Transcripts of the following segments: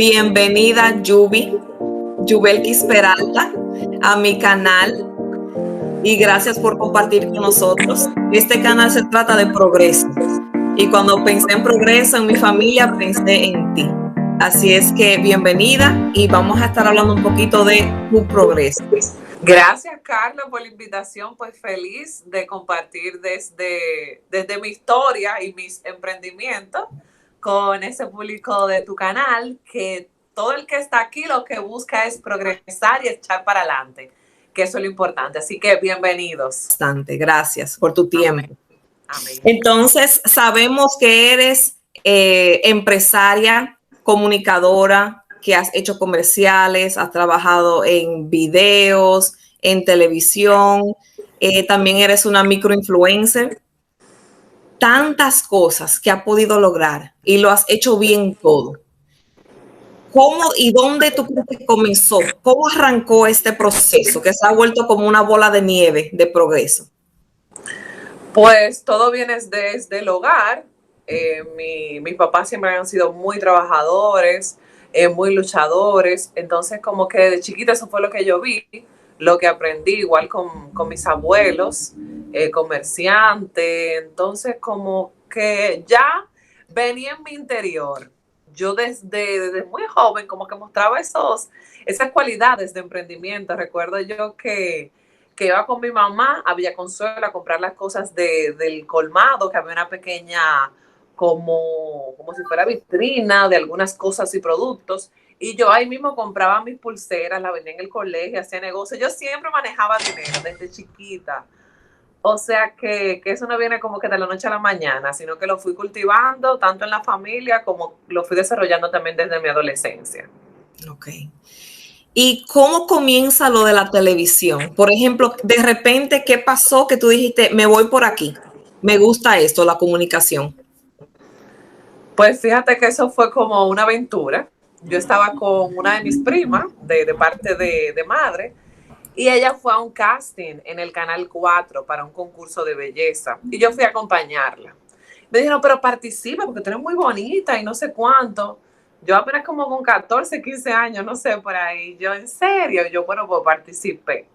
Bienvenida, Yubelkis Peralta, a mi canal y gracias por compartir con nosotros. Este canal se trata de progreso y cuando pensé en progreso en mi familia, pensé en ti. Así es que bienvenida y vamos a estar hablando un poquito de tu progreso. Gracias, Carlos, por la invitación. Pues feliz de compartir desde mi historia y mis emprendimientos con ese público de tu canal, que todo el que está aquí lo que busca es progresar y echar para adelante, que eso es lo importante. Así que bienvenidos. Bastante, gracias por tu tiempo. Amén. Entonces, sabemos que eres empresaria, comunicadora, que has hecho comerciales, has trabajado en videos, en televisión, también eres una microinfluencer. Tantas cosas que has podido lograr y lo has hecho bien todo. ¿Cómo y dónde tú crees que comenzó? ¿Cómo arrancó este proceso que se ha vuelto como una bola de nieve de progreso? Pues todo viene desde el hogar. Mis papás siempre han sido muy trabajadores, muy luchadores. Entonces, como que de chiquita eso fue lo que yo vi, lo que aprendí, igual con mis abuelos, comerciantes. Entonces, como que ya venía en mi interior. Yo desde muy joven como que mostraba esas cualidades de emprendimiento. Recuerdo yo que iba con mi mamá a Villa Consuelo a comprar las cosas del colmado, que había una pequeña, como si fuera vitrina de algunas cosas y productos. Y yo ahí mismo compraba mis pulseras, las vendía en el colegio, hacía negocio. Yo siempre manejaba dinero desde chiquita. O sea que eso no viene como que de la noche a la mañana, sino que lo fui cultivando tanto en la familia como lo fui desarrollando también desde mi adolescencia. Ok. ¿Y cómo comienza lo de la televisión? Por ejemplo, de repente, ¿qué pasó que tú dijiste, me voy por aquí? Me gusta esto, la comunicación. Pues fíjate que eso fue como una aventura. Yo estaba con una de mis primas, de parte de madre, y ella fue a un casting en el Canal 4 para un concurso de belleza. Y yo fui a acompañarla. Me dijeron, pero participa porque tú eres muy bonita y no sé cuánto. Yo apenas como con 14, 15 años, no sé, por ahí. Yo, en serio, yo, bueno, pues participé.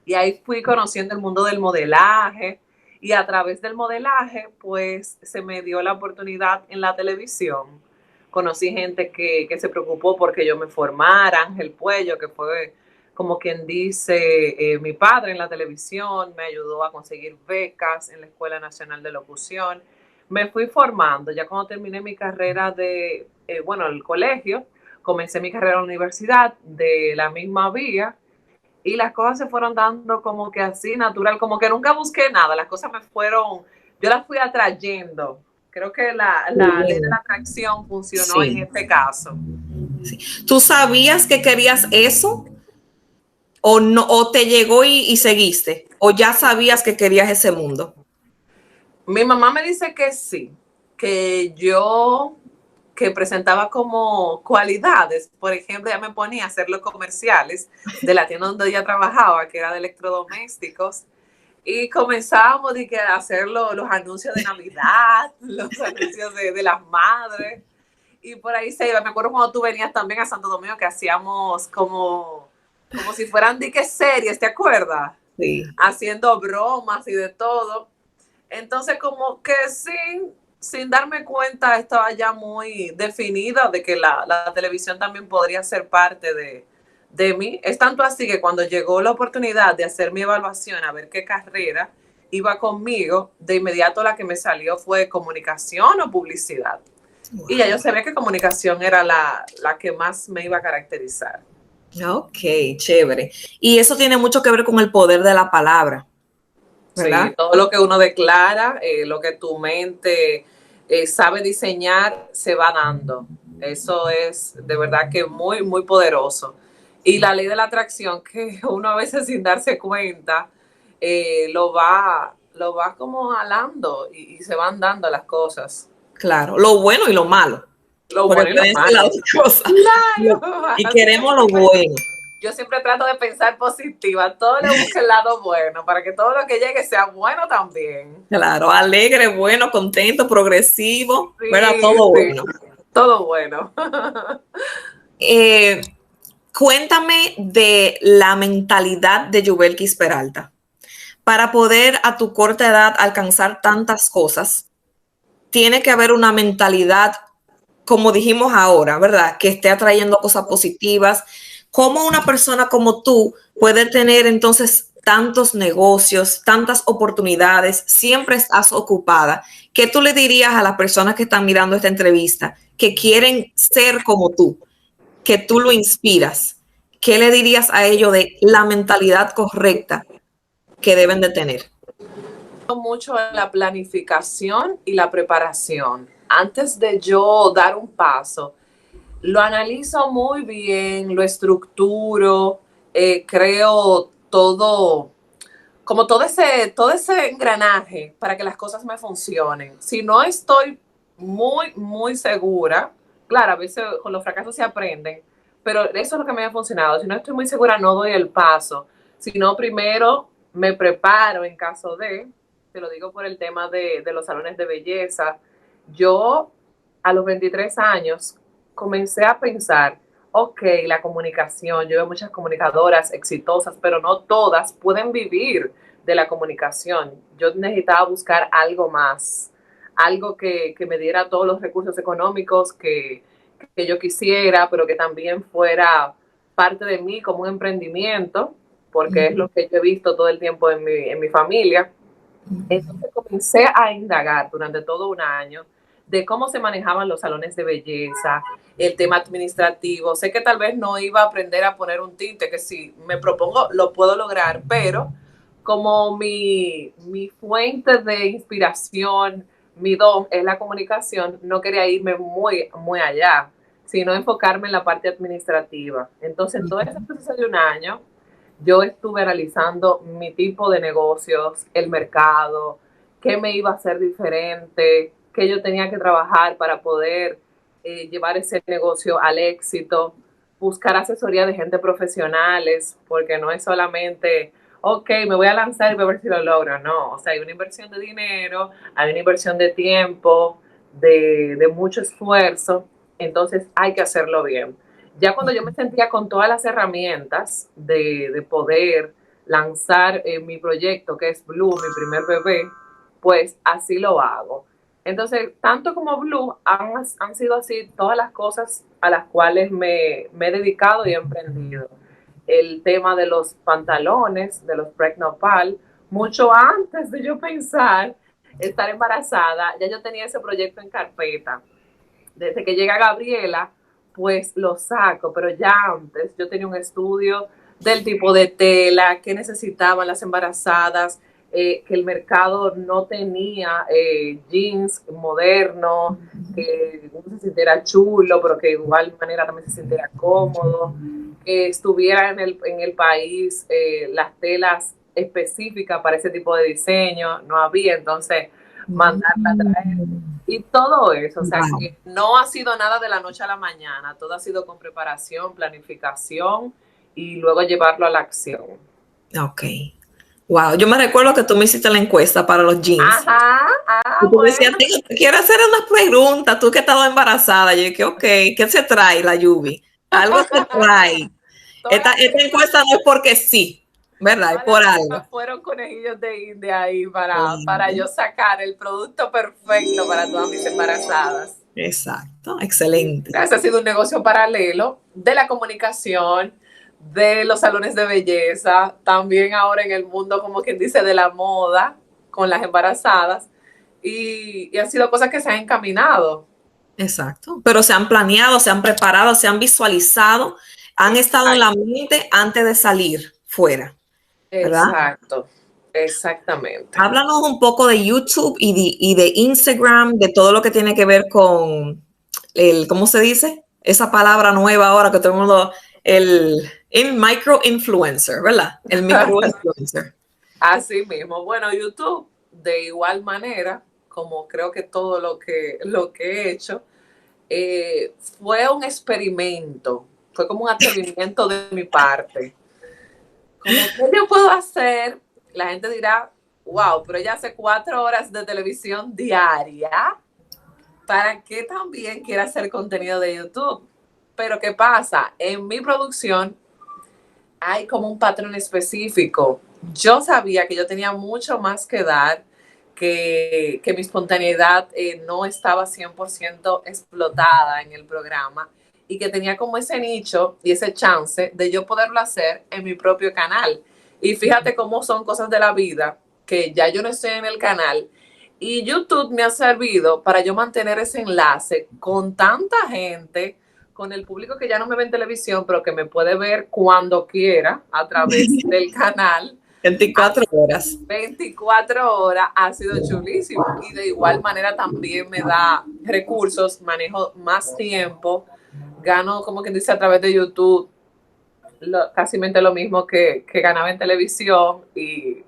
Y ahí fui conociendo el mundo del modelaje y a través del modelaje pues se me dio la oportunidad en la televisión. Conocí gente que se preocupó porque yo me formara, Ángel Puello, que fue como quien dice mi padre en la televisión, me ayudó a conseguir becas en la Escuela Nacional de Locución. Me fui formando, ya cuando terminé mi carrera el colegio, comencé mi carrera en la universidad de la misma vía y las cosas se fueron dando como que así, natural, como que nunca busqué nada, las cosas me fueron, yo las fui atrayendo. Creo que la ley de la atracción funcionó en este caso. Sí. ¿Tú sabías que querías eso? ¿O no, o te llegó y seguiste? ¿O ya sabías que querías ese mundo? Mi mamá me dice que sí, que presentaba como cualidades. Por ejemplo, ella me ponía a hacer los comerciales de la tienda donde ella trabajaba, que era de electrodomésticos. Y comenzábamos a hacer los anuncios de Navidad, los anuncios de las madres. Y por ahí se iba. Me acuerdo cuando tú venías también a Santo Domingo que hacíamos como si fueran series, ¿te acuerdas? Sí. Haciendo bromas y de todo. Entonces como que sin darme cuenta estaba ya muy definida de que la televisión también podría ser parte de mí. Es tanto así que cuando llegó la oportunidad de hacer mi evaluación a ver qué carrera iba conmigo, de inmediato la que me salió fue comunicación o publicidad. Wow. Y ya yo sabía que comunicación era la que más me iba a caracterizar. Ok, chévere. Y eso tiene mucho que ver con el poder de la palabra, ¿verdad? Sí, todo lo que uno declara, lo que tu mente sabe diseñar, se va dando. Eso es de verdad que muy, muy poderoso. Y la ley de la atracción, que uno a veces sin darse cuenta, lo va como jalando y se van dando las cosas. Claro, lo bueno y lo malo. Lo bueno y lo malo. Claro. Y queremos lo bueno. Yo siempre trato de pensar positiva, todo le busca el lado bueno, para que todo lo que llegue sea bueno también. Claro, alegre, bueno, contento, progresivo, sí, ¿verdad? Todo bueno. Todo bueno. Cuéntame de la mentalidad de Yubelkis Peralta. Para poder a tu corta edad alcanzar tantas cosas, tiene que haber una mentalidad, como dijimos ahora, ¿verdad? Que esté atrayendo cosas positivas. ¿Cómo una persona como tú puede tener entonces tantos negocios, tantas oportunidades, siempre estás ocupada? ¿Qué tú le dirías a las personas que están mirando esta entrevista, que quieren ser como tú, que tú lo inspiras? ¿Qué le dirías a ellos de la mentalidad correcta que deben de tener? Mucho en la planificación y la preparación. Antes de yo dar un paso, lo analizo muy bien, lo estructuro, creo todo, como todo ese engranaje para que las cosas me funcionen. Si no estoy muy segura, claro, a veces con los fracasos se aprenden, pero eso es lo que me ha funcionado. Si no estoy muy segura, no doy el paso, sino primero me preparo en caso de, te lo digo por el tema de los salones de belleza. Yo a los 23 años comencé a pensar, ok, la comunicación, yo veo muchas comunicadoras exitosas, pero no todas pueden vivir de la comunicación. Yo necesitaba buscar algo más, algo que me diera todos los recursos económicos que yo quisiera, pero que también fuera parte de mí como un emprendimiento, porque es lo que yo he visto todo el tiempo en mi familia. Entonces comencé a indagar durante todo un año de cómo se manejaban los salones de belleza, el tema administrativo. Sé que tal vez no iba a aprender a poner un tinte, que si me propongo lo puedo lograr, pero como mi fuente de inspiración, mi don es la comunicación, no quería irme muy allá, sino enfocarme en la parte administrativa. Entonces, en todo ese proceso de un año, yo estuve analizando mi tipo de negocios, el mercado, qué me iba a hacer diferente, qué yo tenía que trabajar para poder llevar ese negocio al éxito, buscar asesoría de gente profesionales, porque no es solamente, ok, me voy a lanzar y voy a ver si lo logro. No, o sea, hay una inversión de dinero, hay una inversión de tiempo, de mucho esfuerzo, entonces hay que hacerlo bien. Ya cuando yo me sentía con todas las herramientas de poder lanzar mi proyecto, que es Blue, mi primer bebé, pues así lo hago. Entonces, tanto como Blue han sido así todas las cosas a las cuales me he dedicado y he emprendido. El tema de los pantalones, de los Pregnopal, mucho antes de yo pensar estar embarazada, ya yo tenía ese proyecto en carpeta. Desde que llega Gabriela, pues lo saco, pero ya antes yo tenía un estudio del tipo de tela que necesitaban las embarazadas, que el mercado no tenía jeans modernos, que uno se sintiera chulo, pero que de igual manera también se sintiera cómodo, que estuviera en el país las telas específicas para ese tipo de diseño, no había, entonces mandarla a traer y todo eso, o sea que no ha sido nada de la noche a la mañana, todo ha sido con preparación, planificación y luego llevarlo a la acción. Ok. Wow, yo me recuerdo que tú me hiciste la encuesta para los jeans. Ajá, Y tú decías, bueno. te quiero hacer unas preguntas, tú que has estado embarazada. Yo dije, ok, ¿qué se trae la Yubi? Algo se trae. Esta encuesta no es porque sí, ¿verdad? Es por algo. Fueron conejillos de India ahí para yo sacar el producto perfecto para todas mis embarazadas. Exacto, excelente. Ese ha sido un negocio paralelo de la comunicación, de los salones de belleza, también ahora en el mundo, como quien dice, de la moda con las embarazadas. Y han sido cosas que se han encaminado. Exacto, pero se han planeado, se han preparado, se han visualizado, han estado en la mente antes de salir fuera, ¿verdad? Exacto, exactamente. Háblanos un poco de YouTube y de Instagram, de todo lo que tiene que ver con el, ¿cómo se dice? Esa palabra nueva ahora que todo el mundo, el micro influencer, ¿verdad? El micro influencer. Así mismo. Bueno, YouTube, de igual manera, como creo que todo lo que he hecho, fue un experimento, fue como un atrevimiento de mi parte. Como, ¿qué yo puedo hacer? La gente dirá, wow, pero ella hace 4 horas de televisión diaria. ¿Para qué también quiere hacer contenido de YouTube? Pero ¿qué pasa? En mi producción hay como un patrón específico. Yo sabía que yo tenía mucho más que dar, que mi espontaneidad no estaba 100% explotada en el programa y que tenía como ese nicho y ese chance de yo poderlo hacer en mi propio canal. Y fíjate cómo son cosas de la vida, que ya yo no estoy en el canal y YouTube me ha servido para yo mantener ese enlace con tanta gente, con el público que ya no me ve en televisión, pero que me puede ver cuando quiera a través del canal. 24 horas. 24 horas ha sido chulísimo y de igual manera también me da recursos, manejo más tiempo, gano como quien dice a través de YouTube casi lo mismo que ganaba en televisión y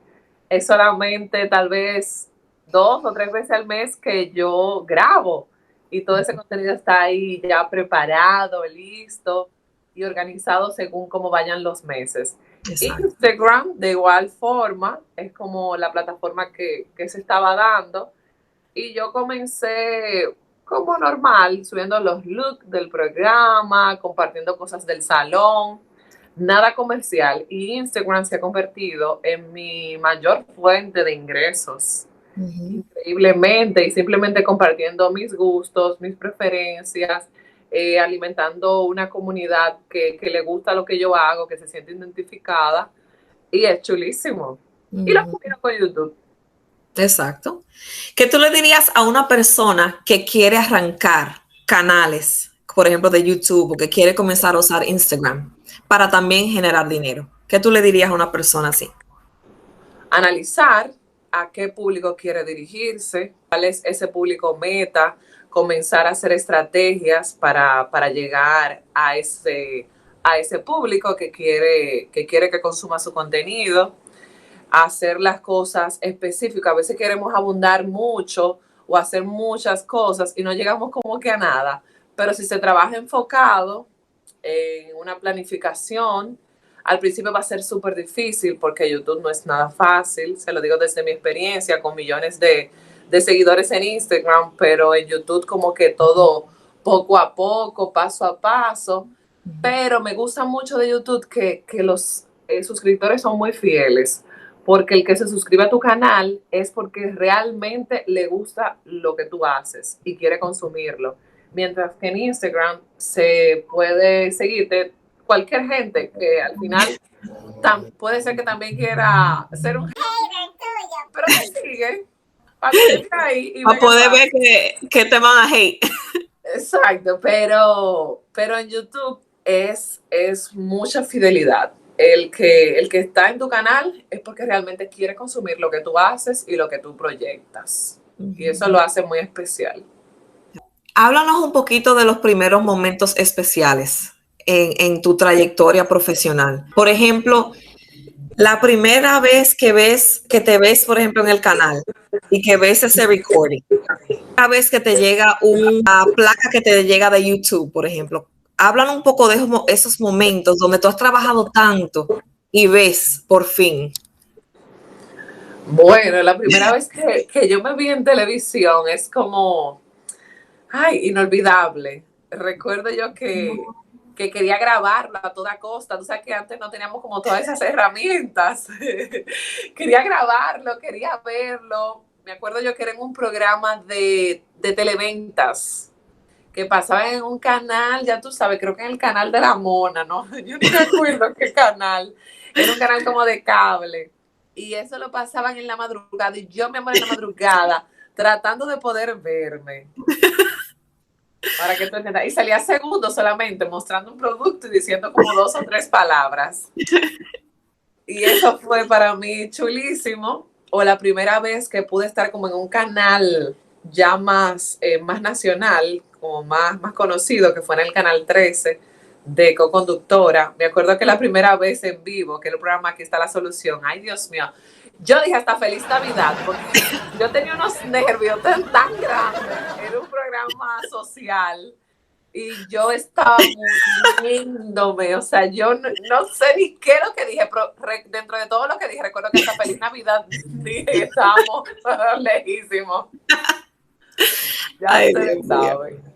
es solamente tal vez 2 o 3 veces al mes que yo grabo y todo ese contenido está ahí ya preparado, listo y organizado según cómo vayan los meses. Exacto. Instagram de igual forma es como la plataforma que se estaba dando y yo comencé como normal, subiendo los looks del programa, compartiendo cosas del salón, nada comercial. Y Instagram se ha convertido en mi mayor fuente de ingresos. Increíblemente, y simplemente compartiendo mis gustos, mis preferencias, alimentando una comunidad que le gusta lo que yo hago, que se siente identificada, y es chulísimo. Y lo combino con YouTube. Exacto. ¿Qué tú le dirías a una persona que quiere arrancar canales, por ejemplo, de YouTube o que quiere comenzar a usar Instagram para también generar dinero? ¿Qué tú le dirías a una persona así? Analizar a qué público quiere dirigirse, cuál es ese público meta, comenzar a hacer estrategias para llegar a ese público que quiere que consuma su contenido, hacer las cosas específicas. A veces queremos abundar mucho o hacer muchas cosas y no llegamos como que a nada, pero si se trabaja enfocado en una planificación, al principio va a ser súper difícil porque YouTube no es nada fácil, se lo digo desde mi experiencia con millones de seguidores en Instagram, pero en YouTube como que todo poco a poco, paso a paso, pero me gusta mucho de YouTube que los suscriptores son muy fieles, porque el que se suscribe a tu canal es porque realmente le gusta lo que tú haces y quiere consumirlo. Mientras que en Instagram se puede seguirte cualquier gente que al final puede ser que también quiera ser un hater tuyo, pero te sigue para que ahí y para poder ver que te van a hate. Exacto, pero en YouTube es mucha fidelidad. El que está en tu canal es porque realmente quiere consumir lo que tú haces y lo que tú proyectas. Y eso lo hace muy especial. Háblanos un poquito de los primeros momentos especiales en tu trayectoria profesional. Por ejemplo, la primera vez que te ves, por ejemplo, en el canal y que ves ese recording. La vez que te llega una placa que te llega de YouTube, por ejemplo. Háblanos un poco de esos momentos donde tú has trabajado tanto y ves por fin. Bueno, la primera vez que yo me vi en televisión es como, ay, inolvidable. Recuerdo yo que quería grabarlo a toda costa. Tú sabes que antes no teníamos como todas esas herramientas. Quería grabarlo, quería verlo. Me acuerdo yo que era en un programa de televentas que pasaba en un canal, ya tú sabes, creo que en el canal de la Mona, ¿no? Yo no me acuerdo qué canal. Era un canal como de cable. Y eso lo pasaban en la madrugada. Y yo me amor en la madrugada tratando de poder verme. Para que tú entiendas. Y salía segundo solamente mostrando un producto y diciendo como 2 o 3 palabras. Y eso fue para mí chulísimo. O la primera vez que pude estar como en un canal ya más nacional, como más conocido, que fue en el canal 13 de co-conductora. Me acuerdo que la primera vez en vivo, que era el programa Aquí está la solución. Ay, Dios mío. Yo dije hasta feliz Navidad, porque yo tenía unos nervios tan grandes. Era un programa social y yo estaba muriéndome. O sea, yo no sé ni qué es lo que dije, pero dentro de todo lo que dije, recuerdo que hasta feliz Navidad dije que estábamos lejísimos. Ya Ay, ustedes saben.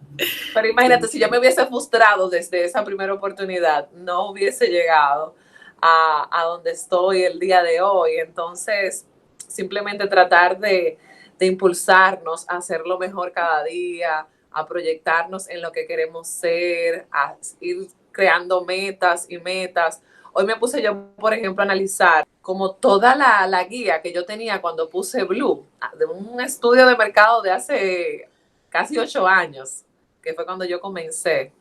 Pero imagínate, si yo me hubiese frustrado desde esa primera oportunidad, no hubiese llegado a donde estoy el día de hoy. Entonces, simplemente tratar de impulsarnos a hacerlo mejor cada día, a proyectarnos en lo que queremos ser, a ir creando metas y metas. Hoy me puse yo, por ejemplo, a analizar como toda la guía que yo tenía cuando puse Blue, de un estudio de mercado de hace casi 8 años, que fue cuando yo comencé.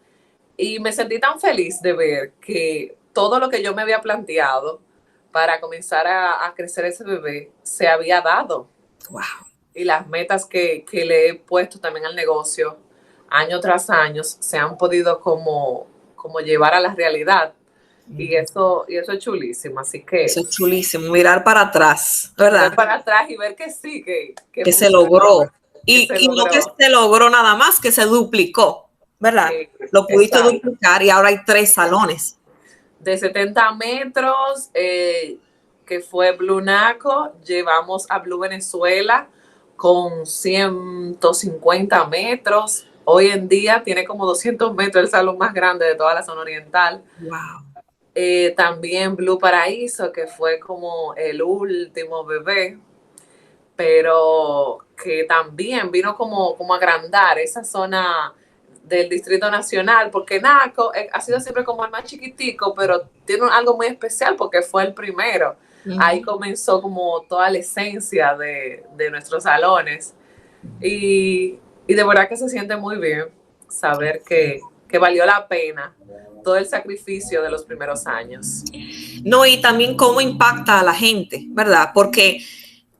Y me sentí tan feliz de ver que todo lo que yo me había planteado para comenzar a crecer ese bebé se había dado. Wow. Y las metas que le he puesto también al negocio, año tras año, se han podido como llevar a la realidad. Y eso es chulísimo. Así que Eso es chulísimo, mirar para atrás, ¿verdad? ver para atrás y ver que sí, Que se logró. que se Y no logró. que se logró nada más, que se duplicó, ¿verdad? Lo pudiste Exacto. duplicar y ahora hay 3 salones. De 70 metros, que fue Blue Naco, llevamos a Blue Venezuela con 150 metros. Hoy en día tiene como 200 metros, el salón más grande de toda la zona oriental. Wow. También Blue Paraíso, que fue como el último bebé, pero que también vino como a agrandar esa zona del Distrito Nacional, porque Naco ha sido siempre como el más chiquitico, pero tiene algo muy especial porque fue el primero. Ahí comenzó como toda la esencia de nuestros salones. Y de verdad que se siente muy bien saber que valió la pena todo el sacrificio de los primeros años. No, y también cómo impacta a la gente, ¿verdad? Porque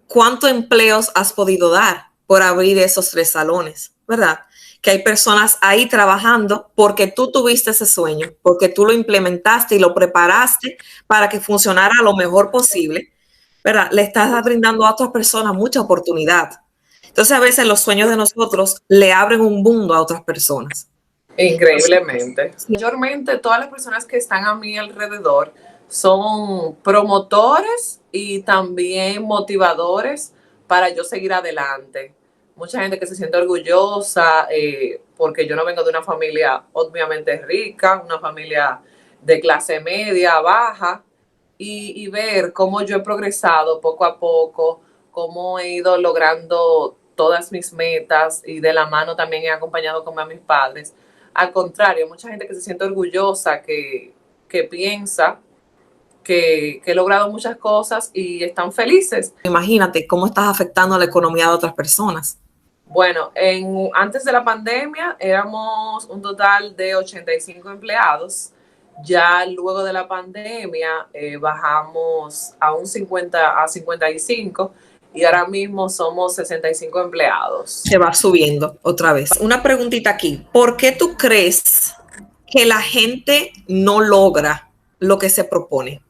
¿cuántos empleos has podido dar por abrir esos 3 salones, verdad? Que hay personas ahí trabajando porque tú tuviste ese sueño, porque tú lo implementaste y lo preparaste para que funcionara lo mejor posible, ¿verdad? Le estás brindando a otras personas mucha oportunidad. Entonces, a veces los sueños de nosotros le abren un mundo a otras personas. Increíblemente. Mayormente todas las personas que están a mi alrededor son promotores y también motivadores para yo seguir adelante. Mucha gente que se siente orgullosa porque yo no vengo de una familia obviamente rica, una familia de clase media, baja, y ver cómo yo he progresado poco a poco, cómo he ido logrando todas mis metas y de la mano también he acompañado como a mis padres. Al contrario, mucha gente que se siente orgullosa, que piensa que he logrado muchas cosas y están felices. Imagínate cómo estás afectando a la economía de otras personas. Bueno, antes de la pandemia éramos un total de 85 empleados. Ya luego de la pandemia bajamos a 55 y ahora mismo somos 65 empleados. Se va subiendo otra vez. Una preguntita aquí. ¿Por qué tú crees que la gente no logra lo que se propone?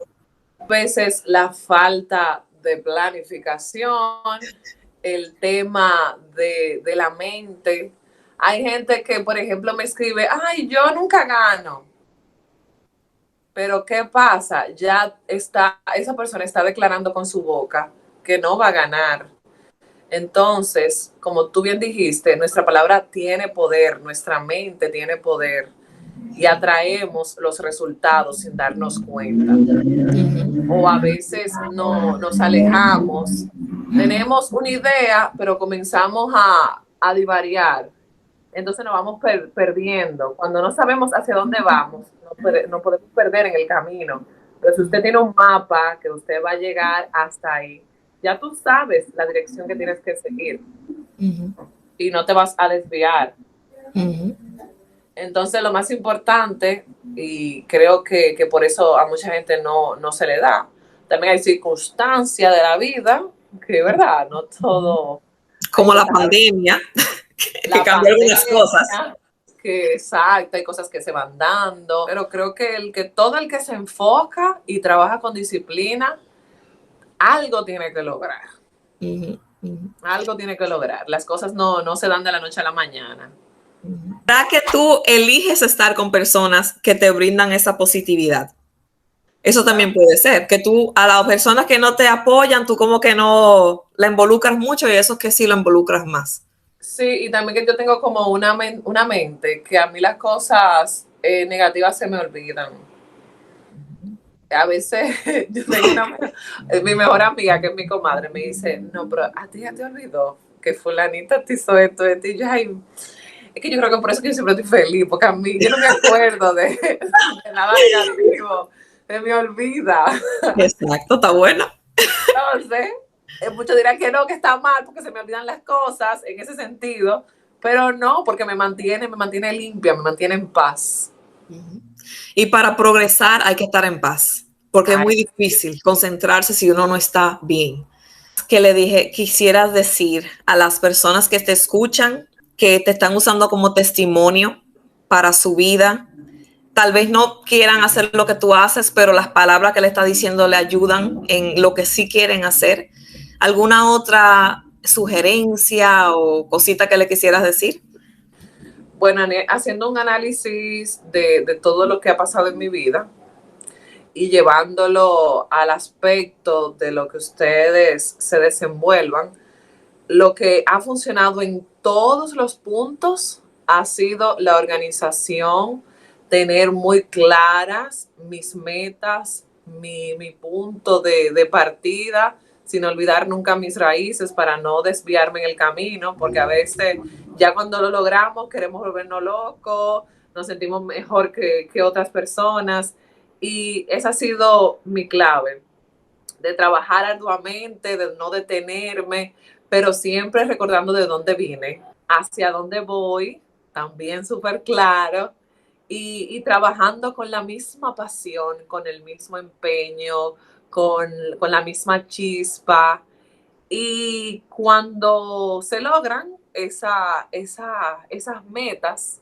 A veces la falta de planificación, el tema de la mente. Hay gente que, por ejemplo, me escribe, ay, yo nunca gano. Pero ¿qué pasa? Ya esa persona está declarando con su boca que no va a ganar. Entonces, como tú bien dijiste, nuestra palabra tiene poder, nuestra mente tiene poder y atraemos los resultados sin darnos cuenta. O a veces nos alejamos, tenemos una idea, pero comenzamos a divariar. Entonces nos vamos perdiendo. Cuando no sabemos hacia dónde vamos, no podemos perder en el camino. Pero si usted tiene un mapa que usted va a llegar hasta ahí, ya tú sabes la dirección que tienes que seguir y no te vas a desviar. Entonces lo más importante, y creo que por eso a mucha gente no se le da, también hay circunstancias de la vida que, ¿verdad? No todo... Como la pandemia, que cambió algunas cosas. Exacto, hay cosas que se van dando, pero creo que todo el que se enfoca y trabaja con disciplina, algo tiene que lograr. Algo tiene que lograr. Las cosas no se dan de la noche a la mañana. ¿Verdad que tú eliges estar con personas que te brindan esa positividad? Eso también puede ser, que tú a las personas que no te apoyan, tú como que no la involucras mucho y esos que sí lo involucras más. Sí, y también que yo tengo como una mente que a mí las cosas negativas se me olvidan. A veces yo tengo mi mejor amiga, que es mi comadre, me dice, no, pero a ti ya te olvidó que fulanita te hizo esto de ti. Yo, ay, es que yo creo que por eso que yo siempre estoy feliz, porque a mí yo no me acuerdo de nada negativo, se me olvida. Exacto, está bueno. Entonces, muchos dirán que no, que está mal, porque se me olvidan las cosas en ese sentido, pero no, porque me mantiene limpia, me mantiene en paz. Y para progresar hay que estar en paz, porque es Ay, muy difícil concentrarse si uno no está bien. Que le dije, quisieras decir a las personas que te escuchan, que te están usando como testimonio para su vida, tal vez no quieran hacer lo que tú haces, pero las palabras que le estás diciendo le ayudan en lo que sí quieren hacer. ¿Alguna otra sugerencia o cosita que le quisieras decir? bueno, haciendo un análisis de todo lo que ha pasado en mi vida y llevándolo al aspecto de lo que ustedes se desenvuelvan, lo que ha funcionado en todos los puntos ha sido la organización, tener muy claras mis metas, mi punto de partida, sin olvidar nunca mis raíces para no desviarme en el camino, porque a veces ya cuando lo logramos queremos volvernos locos, nos sentimos mejor que otras personas, y esa ha sido mi clave, de trabajar arduamente, de no detenerme, pero siempre recordando de dónde vine, hacia dónde voy, también súper claro, y trabajando con la misma pasión, con el mismo empeño, con la misma chispa. Y cuando se logran esas metas,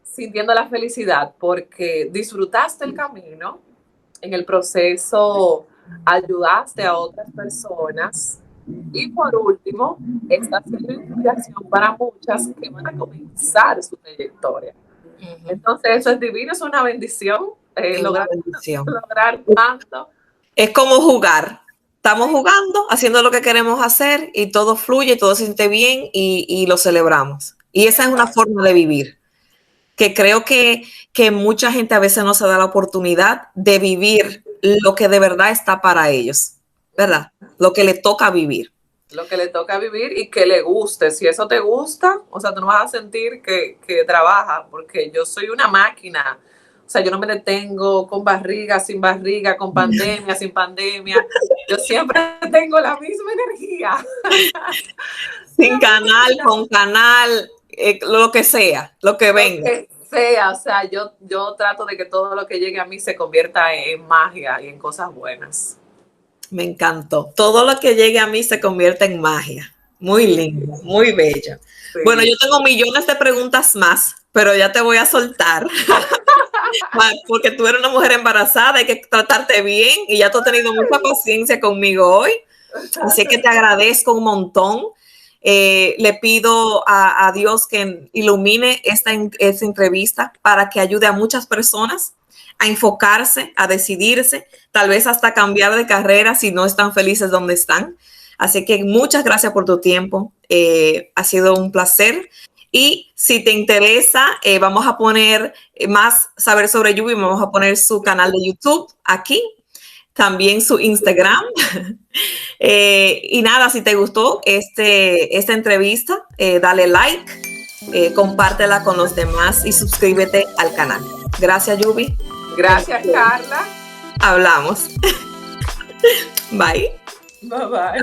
sintiendo la felicidad, porque disfrutaste el camino, en el proceso ayudaste a otras personas y por último, estás siendo inspiración para muchas que van a comenzar su trayectoria. Entonces, eso es divino, es una bendición, Es una bendición. lograr tanto. Es como jugar. Estamos jugando, haciendo lo que queremos hacer y todo fluye, todo se siente bien y lo celebramos. Y esa es una forma de vivir, que creo que mucha gente a veces no se da la oportunidad de vivir lo que de verdad está para ellos, ¿verdad? Lo que le toca vivir. Lo que le toca vivir y que le guste. Si eso te gusta, o sea, tú no vas a sentir que trabaja, porque yo soy una máquina. O sea, yo no me detengo con barriga, sin barriga, con pandemia, sin pandemia. Yo siempre tengo la misma energía. Sin canal, con canal, lo que sea, lo que venga. Lo que sea, o sea, yo trato de que todo lo que llegue a mí se convierta en magia y en cosas buenas. Me encantó. Todo lo que llegue a mí se convierte en magia. Muy lindo, muy bello. Sí. Bueno, yo tengo millones de preguntas más, pero ya te voy a soltar. Porque tú eres una mujer embarazada, hay que tratarte bien y ya tú has tenido mucha paciencia conmigo hoy. Así que te agradezco un montón. Le pido a Dios que ilumine esta entrevista para que ayude a muchas personas a enfocarse, a decidirse, tal vez hasta cambiar de carrera si no están felices donde están. Así que muchas gracias por tu tiempo. Ha sido un placer. Y si te interesa, vamos a poner más saber sobre Yubi, vamos a poner su canal de YouTube aquí, también su Instagram. Y nada, si te gustó esta entrevista, dale like, compártela con los demás y suscríbete al canal. Gracias, Yubi. Gracias, Carla. Hablamos. Bye. Bye bye.